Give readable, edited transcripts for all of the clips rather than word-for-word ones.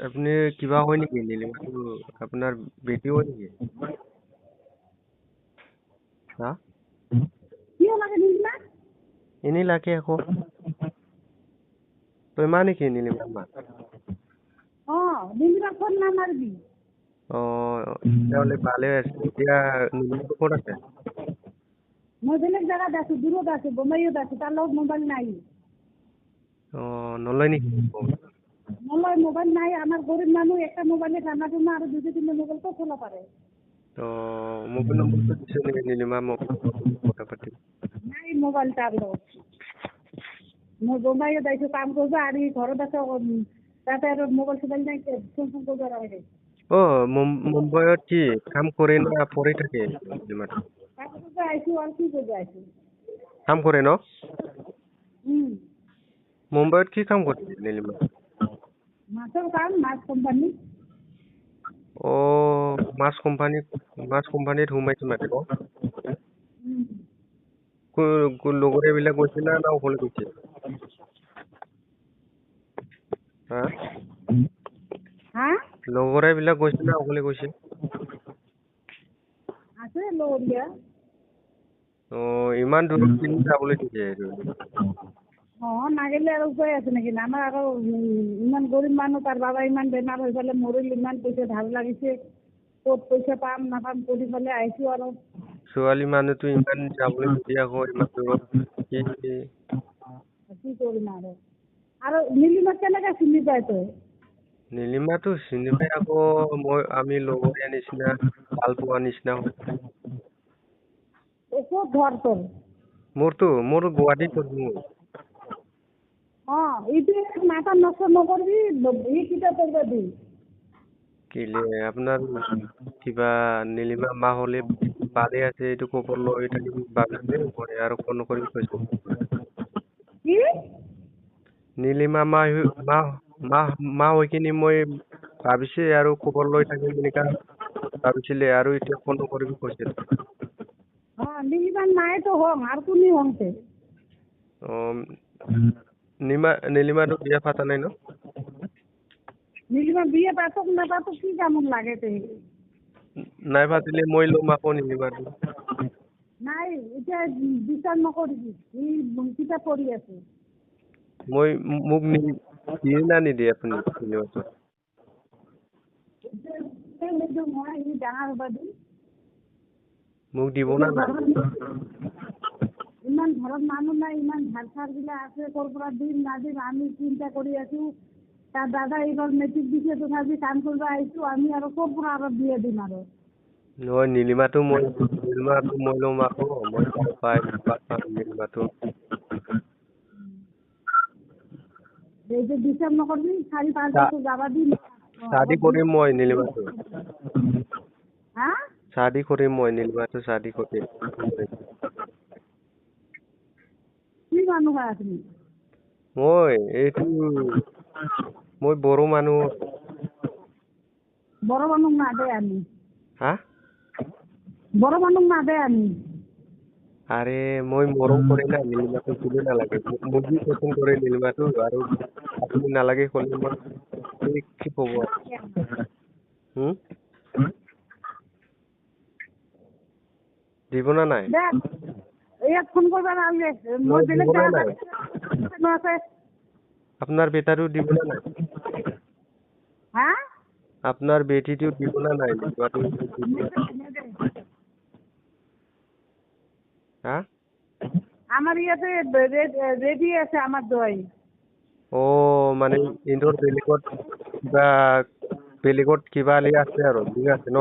আপুনি কিবা হয় নেকি নীলিমাটো আপোনাৰ বেটি হয় নেকি? হা? কিয় লাগে নীলিমা? এনেই লাগে আকৌ। তই মা নেকি নীলিমা মা? নীলিমা ফোন নামাৰিবি। তেতিয়াহ'লে ভালে আছে। এতিয়া নীলিমাটো ক'ত আছে? মই বেলেগ জাগাত আছো, দূৰত আছো, বম্বাইত আছো, তাৰ লগত মোবাইল নাই। নলয় নেকি? নলয়, মোবাইল নাই। আমার গরিব মানুষ, একটা মোবাইলে টানা টুনা আর দুটো তিনটে মোবাইল তো খোলা পারে। মোবাইল নম্বৰটো দিছে নেকি নীলিমা মোক কথা পাতিম। নাই মোবাইল তাৰ লগত। মই বম্বাইত আইছো কাম কৰবো আৰ এই ঘৰত আছে, তাতে আৰ মোবাইল চোবাইল নাই, ফোন কৰবো আৰ আগে। মুম্বাইত কি কাম কৰে না পঢ়ি থাকে নীলিমাটো? কাম কৰবো আইছো আৰ কি কৰবো আইছো। কাম কৰে ন? হুম। মুম্বাইত কি কাম কৰে নীলিমা? মাছেৰ কাম, মাছ কোম্পানি। মাছ কোম্পানীত সোমাইছে মানে ন? লগৰ এইবিলাক গৈছে না অকলে গৈছে? হা? হা? লগৰ এইবিলাক গৈছে না অকলে গৈছে? আছে লগৰীয়া। ইমান দূৰত কিনি যাবলৈ দিছে এইটো? নাগেলে আর উপায় আছে নাকি? আমার আরো ইমান গরিব মানুষ, তার বাবা ইমান বেমার হয়ে গেলে, মরিল, ইমান পয়সা ধার লাগিছে, ক'ত পয়সা পাম নাপাম কৰি পেলাই আইছো আৰু। ছোৱালী মানুহটো ইমান যাবলৈ নিদিয়ে আকৌ ইমান দূৰত। কি কৰিম আৰু নীলিমা কেনেকে চিনি পাই তই? নীলিমাটো চিনি পাই আকৌ, আমি লগৰীয়া নিচিনা, ভাল পোৱা নিচিনা। ক'ত ঘৰ তোৰ? মোৰ গুৱাহাটীত মোৰ। এইটো মাথা নষ্ট নকৰিবি, এই কিটা কৰিব দি। কেলে আপোনাৰ কিবা নীলিমা মা হলে বাদে আছে, এইটো খবৰ লৈ থাকিম বাদে কৰে আৰু ফোন নকৰিম কৈছো। কি? নীলিমা মা হৈ কিনি মই ভাবিছে আৰু খবৰ লৈ থাকিম এনেকা ভাবিছিলে, আৰু এতিয়া ফোন নকৰিবি কৈছে। নীলিমার মায়েতো হং আর কোনি হংছে? নীলিমাটো বিয়া পাতা নাই ন? নীলিমা বিয়ে পাতক নাপাতক কি কেমন লাগে তে? নাই পাতিলে মই ল'ম আকৌ নীলিমাটো। নাই, এতিয়া বিচাৰ নকৰিবি, ই কিতাপ পঢ়ি আছে। মোক দিয়ে না নিদিয়ে আপুনি নীলিমাটো? ডাঙৰ হবা দি মোক দিব না নাই? ইমান ঘৰত মানুহ নাই, ইমান ধাৰ চাৰ বিলাক আছে, ক'ৰ পৰা দিম না দিম আমি চিন্তা কৰি আছো। তাৰ দাদা এইবাৰ মেট্ৰিক দিছে, তথাপি কাম কৰবো আইছো আমি, আৰ ক'ৰ পৰা আৰ বিয়ে দিম আৰু। নহয়, নীলিমাটো মই ল'ম আকৌ, মই ভাল পাম নীলিমাটো। এই যে বিচাৰ নকৰিবি, 4-5 বছৰ যাবা দিম। শাদি কৰিম মই নীলিমাটো। হা? শাদি কৰিম মই নীলিমাটো, শাদি কৰিম। কি মানুহ হয় আপুনি? মই বড়ো মানুহ। বড় মানুহ না দে আমি। হা? বড় মানুহ না দে আমি। আরে মই মৰম কৰে না নীলিমাটো, ভুলে নালাগে। মুৰ্গী পচন্দ কৰে নীলিমাটো, আৰু আপুনি নালাগে ক'লে মই কি ক'ব? দিব না নাই? ইয়াত ফোন করবা নালগে, মই বেলেগ জায়গা আছে। আপনার বেটারও দিব না নাই? হা? আপনার বেটিটিও দিব না নাই? হ্যাঁ? আমার ইয়াতে রেডি আছে আমার দই। মানে ইন্দোর বেলেগত কিবা আছে আৰু ঠিক আছে ন?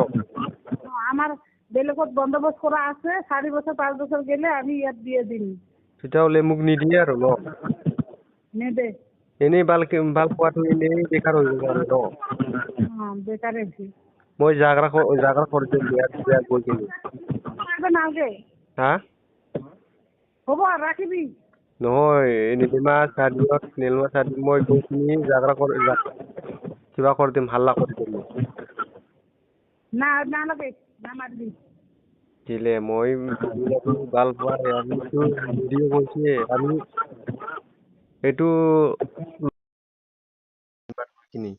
আমার বেলেগত বন্দোবস্ত করা আছে, 4 বছর 5 বছর গেলে আমি ইয়াত দিয়ে দিম। তেতিয়াহ'লে মোক নিদিয়ে আৰু ন? নেদে। এনেই ভাল পোৱাটো এনেই বেকাৰ হৈ যাব আৰু ন? বেকাৰ হৈছে। মই জাগৰা কৰি দিম বিয়া গৈ কিনি। নালগে। হা? হ'ব ৰাখিবি। নহয়, নীলিমা চাদিত মই গৈ কিনি কিবা কৰি দিম, হাল্লা কৰি দিম। নালাগে, নামাৰিবি। দিলে মই ভাল পোৱা আমিতো কৈছে আমি এইটো কিনি